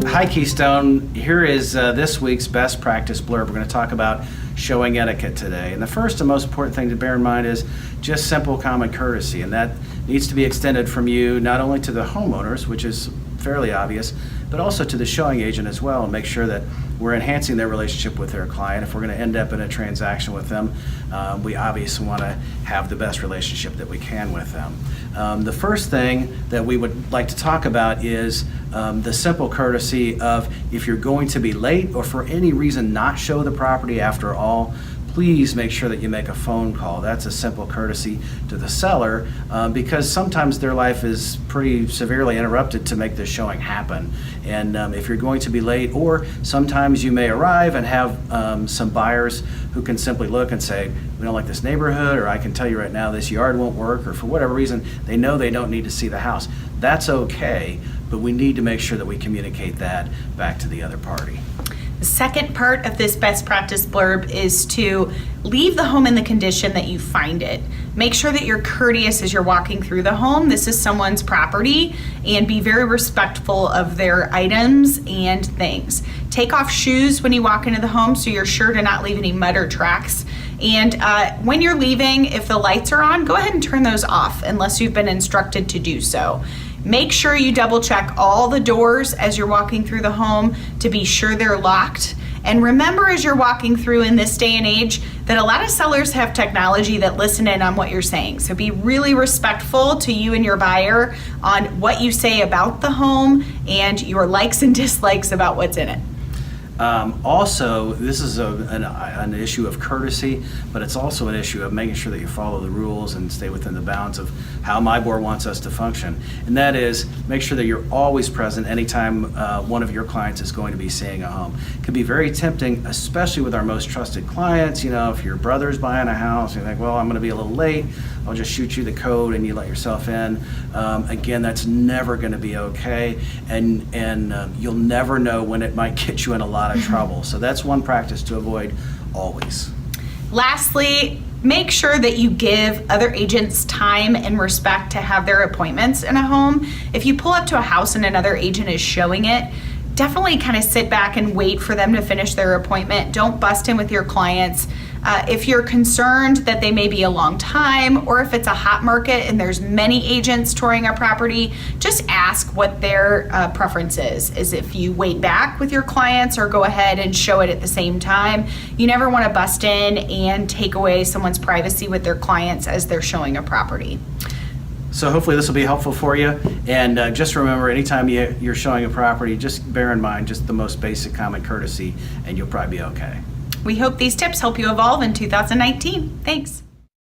Hi Keystone, here is this week's best practice blurb. We're going to talk about showing etiquette today. And the first and most important thing to bear in mind is just simple common courtesy, and that needs to be extended from you not only to the homeowners, which is fairly obvious, but also to the showing agent as well, and make sure that we're enhancing their relationship with their client. If we're going to end up in a transaction with them, we obviously want to have the best relationship that we can with them. The first thing that we would like to talk about is the simple courtesy of, if you're going to be late or for any reason not show the property after all, please make sure that you make a phone call. That's a simple courtesy to the seller, because sometimes their life is pretty severely interrupted to make this showing happen. And if you're going to be late, or sometimes you may arrive and have some buyers who can simply look and say, we don't like this neighborhood, or I can tell you right now this yard won't work, or for whatever reason, they know they don't need to see the house. That's okay, but we need to make sure that we communicate that back to the other party. The second part of this best practice blurb is to leave the home in the condition that you find it. Make sure that you're courteous as you're walking through the home. This is someone's property, and be very respectful of their items and things. Take off shoes when you walk into the home so you're sure to not leave any mud or tracks. And when you're leaving, if the lights are on, go ahead and turn those off unless you've been instructed to do so. Make sure you double check all the doors as you're walking through the home to be sure they're locked. And remember, as you're walking through in this day and age, that a lot of sellers have technology that listen in on what you're saying. So be really respectful to you and your buyer on what you say about the home and your likes and dislikes about what's in it. Also, this is an issue of courtesy, but it's also an issue of making sure that you follow the rules and stay within the bounds of how my board wants us to function. And that is, make sure that you're always present anytime one of your clients is going to be seeing a home. It can be very tempting, especially with our most trusted clients. You know, if your brother's buying a house, and you think, well, I'm going to be a little late, I'll just shoot you the code and you let yourself in. Again, that's never going to be okay, and you'll never know when it might get you in a lot of trouble. So that's one practice to avoid always. Lastly, make sure that you give other agents time and respect to have their appointments in a home. If you pull up to a house and another agent is showing it, definitely kind of sit back and wait for them to finish their appointment. Don't bust in with your clients. If you're concerned that they may be a long time, or if it's a hot market and there's many agents touring a property, just ask what their preference is. Is if you wait back with your clients or go ahead and show it at the same time. You never want to bust in and take away someone's privacy with their clients as they're showing a property. So hopefully this will be helpful for you. And just remember, anytime you're showing a property, just bear in mind just the most basic common courtesy, and you'll probably be okay. We hope these tips help you evolve in 2019. Thanks.